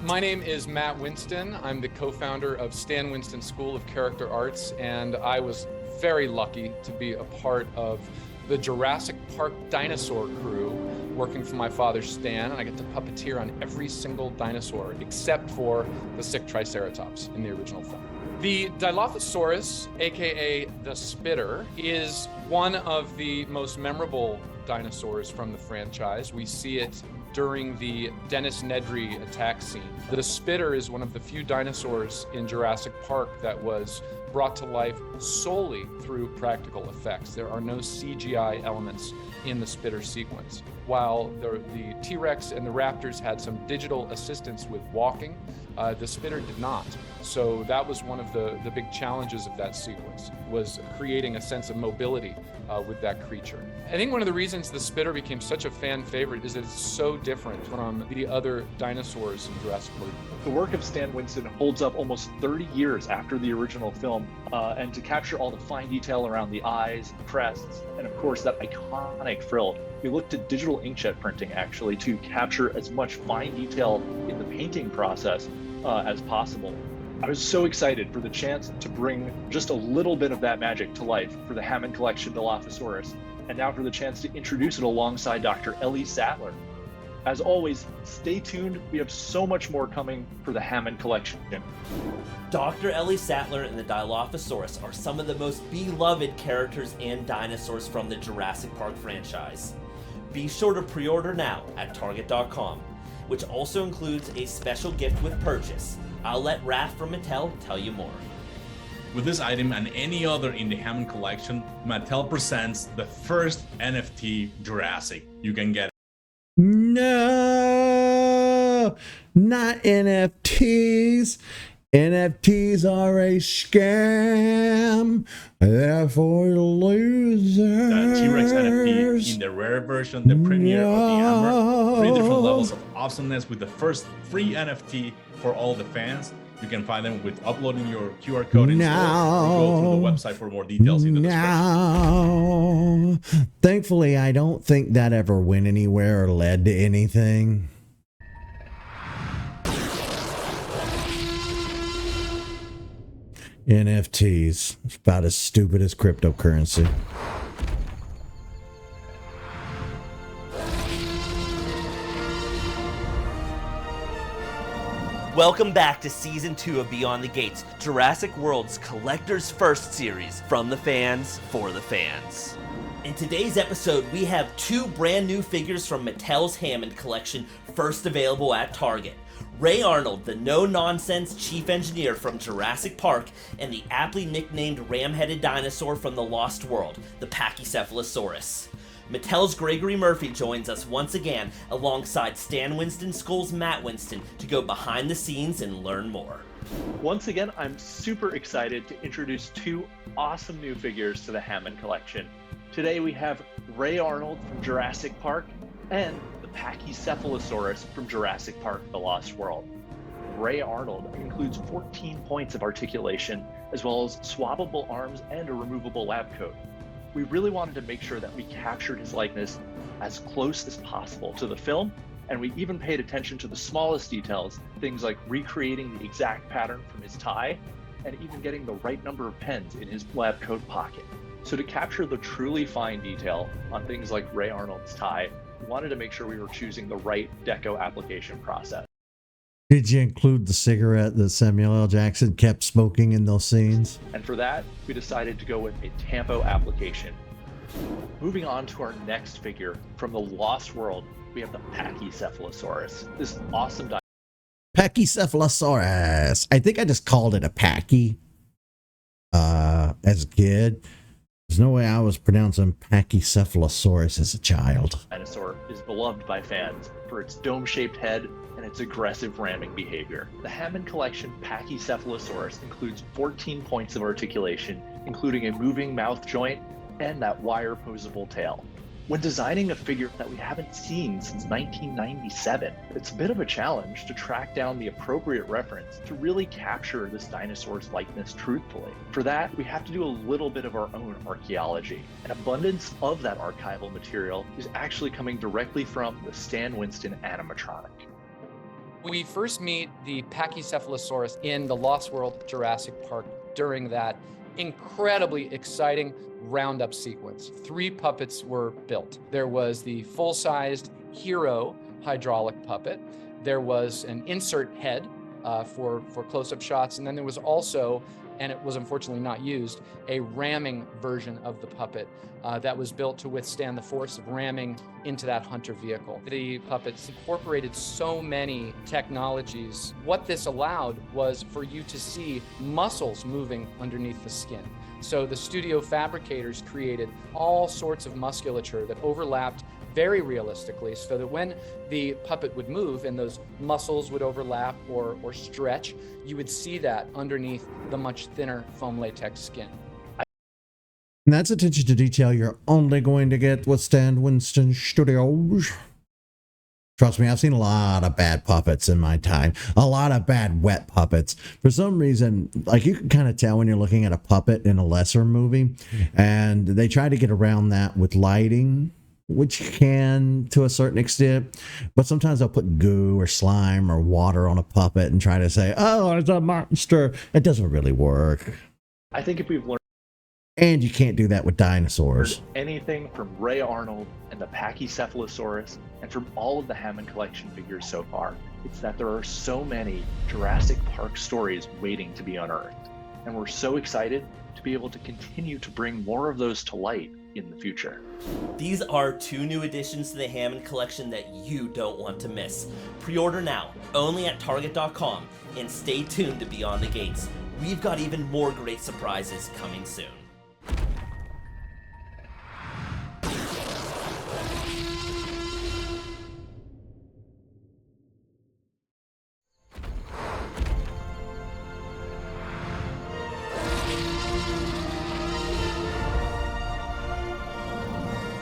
My name is Matt Winston. I'm the co-founder of Stan Winston School of Character Arts, and I was very lucky to be a part of the Jurassic Park dinosaur crew working for my father Stan, and I get to puppeteer on every single dinosaur except for the sick Triceratops in the original film. The Dilophosaurus, aka the Spitter, is one of the most memorable dinosaurs from the franchise. We see it during the Dennis Nedry attack scene. The Spitter is one of the few dinosaurs in Jurassic Park that was brought to life solely through practical effects. There are no CGI elements in the Spitter sequence. While the T-Rex and the Raptors had some digital assistance with walking, the Spitter did not. So that was one of the big challenges of that sequence, was creating a sense of mobility with that creature. I think one of the reasons the Spitter became such a fan favorite is that it's so different from the other dinosaurs in Jurassic Park. The work of Stan Winston holds up almost 30 years after the original film, and to capture all the fine detail around the eyes, crests, and of course that iconic frill, we looked at digital inkjet printing actually to capture as much fine detail in the painting process as possible. I was so excited for the chance to bring just a little bit of that magic to life for the Hammond Collection Dilophosaurus, and now for the chance to introduce it alongside Dr. Ellie Sattler. As always, stay tuned. We have so much more coming for the Hammond Collection. Dr. Ellie Sattler and the Dilophosaurus are some of the most beloved characters and dinosaurs from the Jurassic Park franchise. Be sure to pre-order now at Target.com, which also includes a special gift with purchase. I'll let Raph from Mattel tell you more. With this item and any other in the Hammond collection, Mattel presents the first NFT Jurassic. You can get. No, not NFTs. NFTs are a scam. They're for losers. The T-Rex NFT in the rare version, the premiere of the Amber. 3 different levels of awesomeness with the first free NFT for all the fans. You can find them with uploading your QR code in store, or go through the website for more details in the description. Thankfully, I don't think that ever went anywhere or led to anything. NFTs, it's about as stupid as cryptocurrency. Welcome back to Season 2 of Beyond the Gates, Jurassic World's Collector's First series, from the fans, for the fans. In today's episode, we have 2 brand new figures from Mattel's Hammond collection, first available at Target. Ray Arnold, the no-nonsense chief engineer from Jurassic Park, and the aptly nicknamed ram-headed dinosaur from the Lost World, the Pachycephalosaurus. Mattel's Gregory Murphy joins us once again alongside Stan Winston School's Matt Winston to go behind the scenes and learn more. Once again, I'm super excited to introduce 2 awesome new figures to the Hammond collection. Today we have Ray Arnold from Jurassic Park and the Pachycephalosaurus from Jurassic Park: The Lost World. Ray Arnold includes 14 points of articulation as well as swappable arms and a removable lab coat. We really wanted to make sure that we captured his likeness as close as possible to the film, and we even paid attention to the smallest details, things like recreating the exact pattern from his tie, and even getting the right number of pens in his lab coat pocket. So to capture the truly fine detail on things like Ray Arnold's tie, we wanted to make sure we were choosing the right deco application process. Did you include the cigarette that Samuel L. Jackson kept smoking in those scenes? And for that, we decided to go with a tampo application. Moving on to our next figure from the Lost World, we have the Pachycephalosaurus. This awesome Pachycephalosaurus. I think I just called it a Pachy as a kid. There's no way I was pronouncing Pachycephalosaurus as a child. dinosaur is beloved by fans for its dome-shaped head and its aggressive ramming behavior. The Hammond Collection Pachycephalosaurus includes 14 points of articulation, including a moving mouth joint and that wire posable tail. When designing a figure that we haven't seen since 1997, it's a bit of a challenge to track down the appropriate reference to really capture this dinosaur's likeness truthfully. For that, we have to do a little bit of our own archaeology. An abundance of that archival material is actually coming directly from the Stan Winston animatronic. We first meet the Pachycephalosaurus in the Lost World Jurassic Park during that incredibly exciting roundup sequence. 3 puppets were built. There was the full-sized Hero hydraulic puppet. There was an insert head for close-up shots, and then there was also, and it was unfortunately not used, a ramming version of the puppet that was built to withstand the force of ramming into that hunter vehicle. The puppets incorporated so many technologies. What this allowed was for you to see muscles moving underneath the skin. So the studio fabricators created all sorts of musculature that overlapped very realistically, so that when the puppet would move and those muscles would overlap or stretch, you would see that underneath the much thinner foam latex skin. And that's attention to detail you're only going to get with Stan Winston Studios. Trust me, I've seen a lot of bad puppets in my time. A lot of bad wet puppets. For some reason, like you can kind of tell when you're looking at a puppet in a lesser movie, and they try to get around that with lighting, which can to a certain extent, but sometimes they'll put goo or slime or water on a puppet and try to say, oh, it's a monster. It doesn't really work. I think if we've learned And you can't do that with dinosaurs. anything from Ray Arnold and the Pachycephalosaurus and from all of the Hammond Collection figures so far, it's that there are so many Jurassic Park stories waiting to be unearthed. And we're so excited to be able to continue to bring more of those to light in the future. These are 2 new additions to the Hammond Collection that you don't want to miss. Pre-order now, only at Target.com, and stay tuned to Beyond the Gates. We've got even more great surprises coming soon.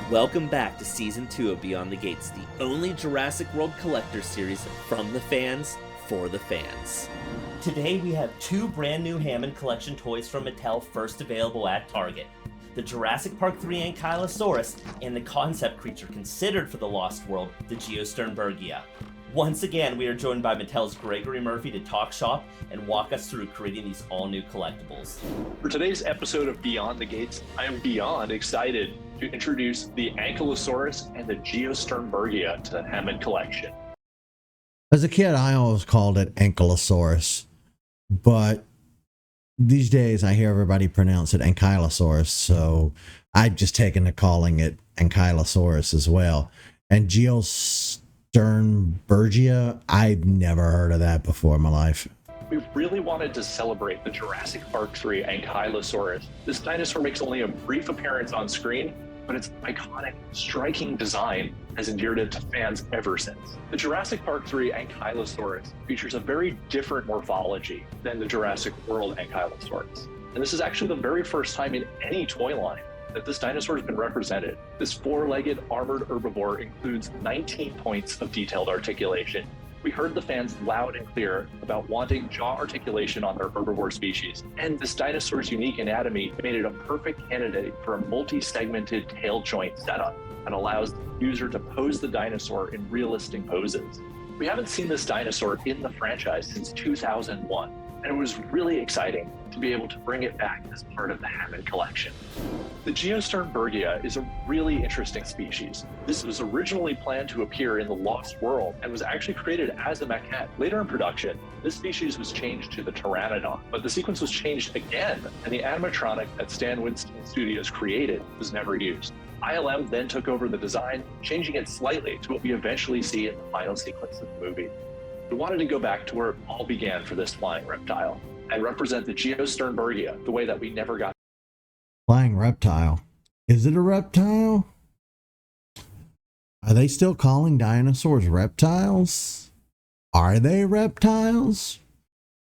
Welcome back to Season 2 of Beyond the Gates, the only Jurassic World Collector series from the fans, for the fans. Today we have 2 brand new Hammond Collection toys from Mattel first available at Target. The Jurassic Park 3 Ankylosaurus and the concept creature considered for the Lost World, the Geosternbergia. Once again, we are joined by Mattel's Gregory Murphy to talk shop and walk us through creating these all-new collectibles. For today's episode of Beyond the Gates, I am beyond excited to introduce the Ankylosaurus and the Geosternbergia to the Hammond Collection. As a kid, I always called it Ankylosaurus, but these days I hear everybody pronounce it Ankylosaurus, so I've just taken to calling it Ankylosaurus as well. And Geosternbergia, I've never heard of that before in my life. We really wanted to celebrate the Jurassic Park 3 Ankylosaurus. This dinosaur makes only a brief appearance on screen, but its iconic, striking design has endeared it to fans ever since. The Jurassic Park 3 Ankylosaurus features a very different morphology than the Jurassic World Ankylosaurus. And this is actually the very first time in any toy line that this dinosaur has been represented. This 4-legged armored herbivore includes 19 points of detailed articulation, We heard the fans loud and clear about wanting jaw articulation on their herbivore species, and this dinosaur's unique anatomy made it a perfect candidate for a multi-segmented tail joint setup and allows the user to pose the dinosaur in realistic poses. We haven't seen this dinosaur in the franchise since 2001, and it was really exciting to be able to bring it back as part of the Hammond collection. The Geosternbergia is a really interesting species. This was originally planned to appear in The Lost World and was actually created as a maquette. Later in production, this species was changed to the Pteranodon, but the sequence was changed again, and the animatronic that Stan Winston Studios created was never used. ILM then took over the design, changing it slightly to what we eventually see in the final sequence of the movie. We wanted to go back to where it all began for this flying reptile and represent the Geosternbergia the way that we never got. Flying reptile. Is it a reptile? Are they still calling dinosaurs reptiles? Are they reptiles?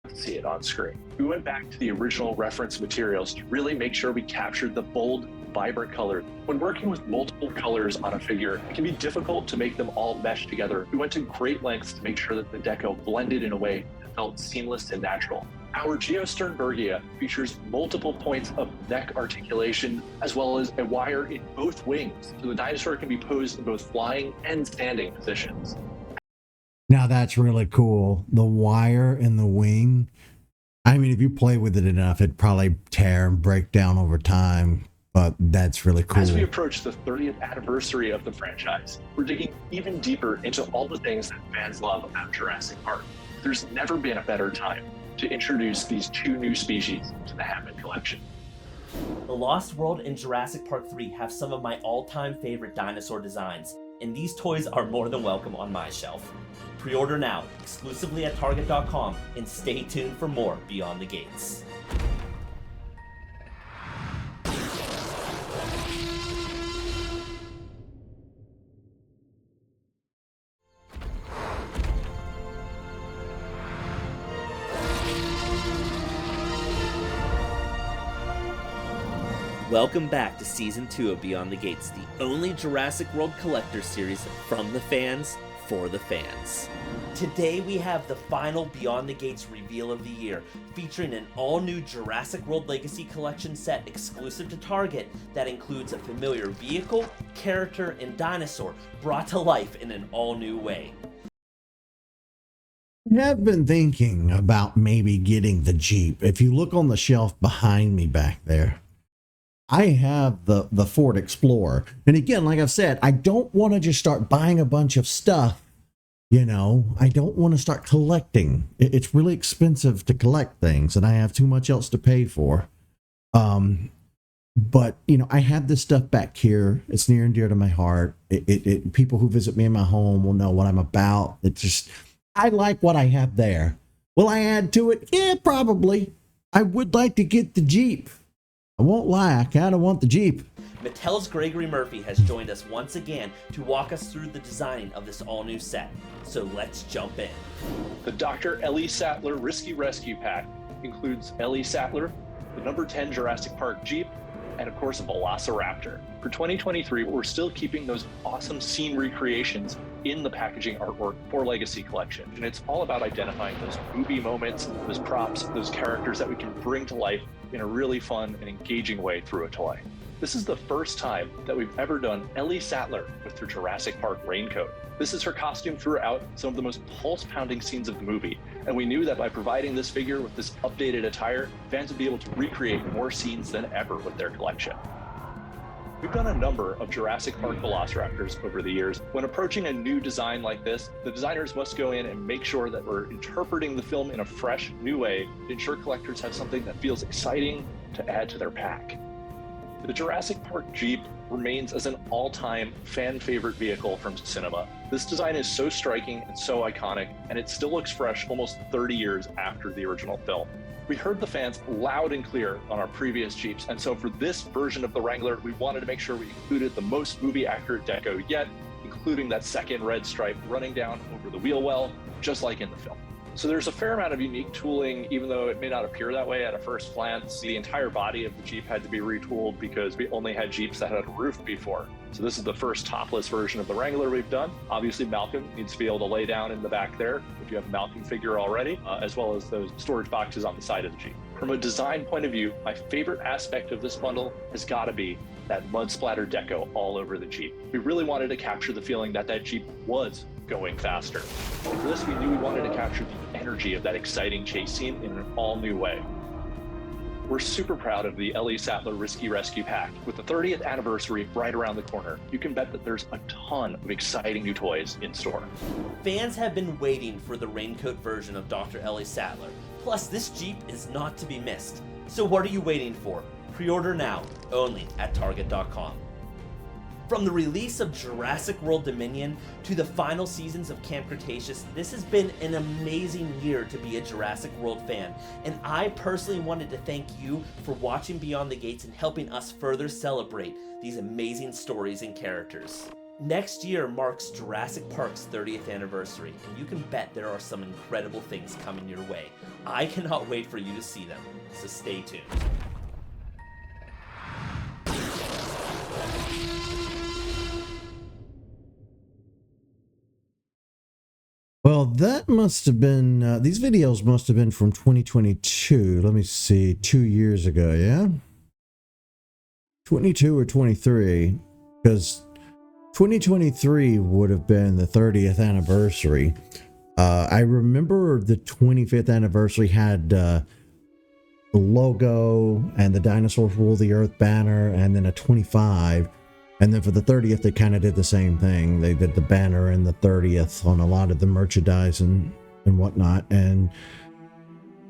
To see it on screen. We went back to the original reference materials to really make sure we captured the bold, vibrant colors. When working with multiple colors on a figure, it can be difficult to make them all mesh together. We went to great lengths to make sure that the deco blended in a way that felt seamless and natural. Our Geosternbergia features multiple points of neck articulation, as well as a wire in both wings, so the dinosaur can be posed in both flying and standing positions. Now that's really cool. The wire in the wing. I mean, if you play with it enough, it'd probably tear and break down over time, but that's really cool. As we approach the 30th anniversary of the franchise, we're digging even deeper into all the things that fans love about Jurassic Park. There's never been a better time to introduce these two new species to the Hammond collection. The Lost World and Jurassic Park 3 have some of my all-time favorite dinosaur designs, and these toys are more than welcome on my shelf. Pre-order now, exclusively at Target.com, and stay tuned for more Beyond the Gates. Welcome back to Season 2 of Beyond the Gates, the only Jurassic World collector series from the fans, for the fans. Today we have the final Beyond the Gates reveal of the year, featuring an all-new Jurassic World Legacy Collection set exclusive to Target that includes a familiar vehicle, character, and dinosaur brought to life in an all-new way. I have been thinking about maybe getting the Jeep. If you look on the shelf behind me back there, I have the Ford Explorer. And again, like I've said, I don't want to just start buying a bunch of stuff. You know, I don't want to start collecting. It's really expensive to collect things, and I have too much else to pay for. But, you know, I have this stuff back here. It's near and dear to my heart. People who visit me in my home will know what I'm about. It's just, I like what I have there. Will I add to it? Yeah, probably. I would like to get the Jeep. I won't lie, I kind of want the Jeep. Mattel's Gregory Murphy has joined us once again to walk us through the design of this all-new set. So let's jump in. The Dr. Ellie Sattler Risky Rescue Pack includes Ellie Sattler, the number 10 Jurassic Park Jeep, and of course a Velociraptor. For 2023, we're still keeping those awesome scene recreations in the packaging artwork for Legacy Collection. And it's all about identifying those movie moments, those props, those characters that we can bring to life in a really fun and engaging way through a toy. This is the first time that we've ever done Ellie Sattler with her Jurassic Park raincoat. This is her costume throughout some of the most pulse-pounding scenes of the movie, and we knew that by providing this figure with this updated attire, fans would be able to recreate more scenes than ever with their collection. We've done a number of Jurassic Park Velociraptors over the years. When approaching a new design like this, the designers must go in and make sure that we're interpreting the film in a fresh, new way to ensure collectors have something that feels exciting to add to their pack. The Jurassic Park Jeep remains as an all-time fan favorite vehicle from cinema. This design is so striking and so iconic, and it still looks fresh almost 30 years after the original film. We heard the fans loud and clear on our previous Jeeps, and so for this version of the Wrangler, we wanted to make sure we included the most movie-accurate deco yet, including that second red stripe running down over the wheel well, just like in the film. So there's a fair amount of unique tooling, even though it may not appear that way at a first glance. The entire body of the Jeep had to be retooled because we only had Jeeps that had a roof before. So this is the first topless version of the Wrangler we've done. Obviously, Malcolm needs to be able to lay down in the back there if you have a Malcolm figure already, as well as those storage boxes on the side of the Jeep. From a design point of view, my favorite aspect of this bundle has got to be that mud splatter deco all over the Jeep. We really wanted to capture the feeling that that Jeep was going faster. For this, we knew we wanted to capture the energy of that exciting chase scene in an all-new way. We're super proud of the Ellie Sattler Risky Rescue Pack. With the 30th anniversary right around the corner, you can bet that there's a ton of exciting new toys in store. Fans have been waiting for the raincoat version of Dr. Ellie Sattler. Plus, this Jeep is not to be missed. So what are you waiting for? Pre-order now, only at Target.com. From the release of Jurassic World Dominion to the final seasons of Camp Cretaceous, this has been an amazing year to be a Jurassic World fan, and I personally wanted to thank you for watching Beyond the Gates and helping us further celebrate these amazing stories and characters. Next year marks Jurassic Park's 30th anniversary, and you can bet there are some incredible things coming your way. I cannot wait for you to see them, so stay tuned. Well, that must have been, these videos must have been from 2022. Let me see, 2 years ago, yeah? 22 or 23, because 2023 would have been the 30th anniversary. I remember the 25th anniversary had the logo and the Dinosaurs Rule the Earth banner, and then a 25. And then for the 30th, they kind of did the same thing. They did the banner and the 30th on a lot of the merchandise and whatnot. And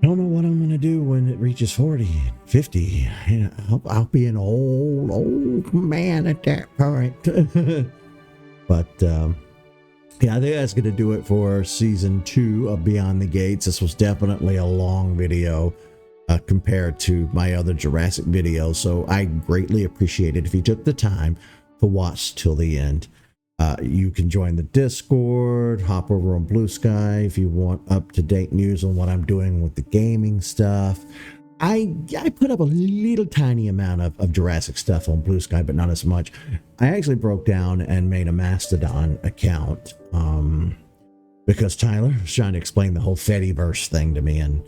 I don't know what I'm going to do when it reaches 40, 50. You know, I'll be an old man at that point. But yeah, I think that's going to do it for season 2 of Beyond the Gates. This was definitely a long video compared to my other Jurassic videos. So I greatly appreciate it if you took the time to watch till the end. You can join the Discord, hop over on Blue Sky if you want up-to-date news on what I'm doing with the gaming stuff. I put up a little tiny amount of Jurassic stuff on Blue Sky, but not as much. I actually broke down and made a Mastodon account because Tyler was trying to explain the whole Fediverse thing to me, and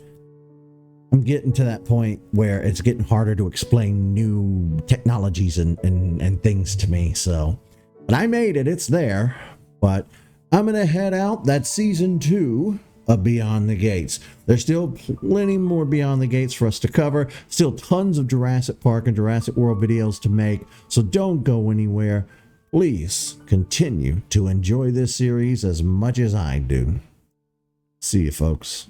I'm getting to that point where it's getting harder to explain new technologies and things to me. So, but I made it. It's there. But I'm going to head out. That's season 2 of Beyond the Gates. There's still plenty more Beyond the Gates for us to cover. Still tons of Jurassic Park and Jurassic World videos to make. So don't go anywhere. Please continue to enjoy this series as much as I do. See you, folks.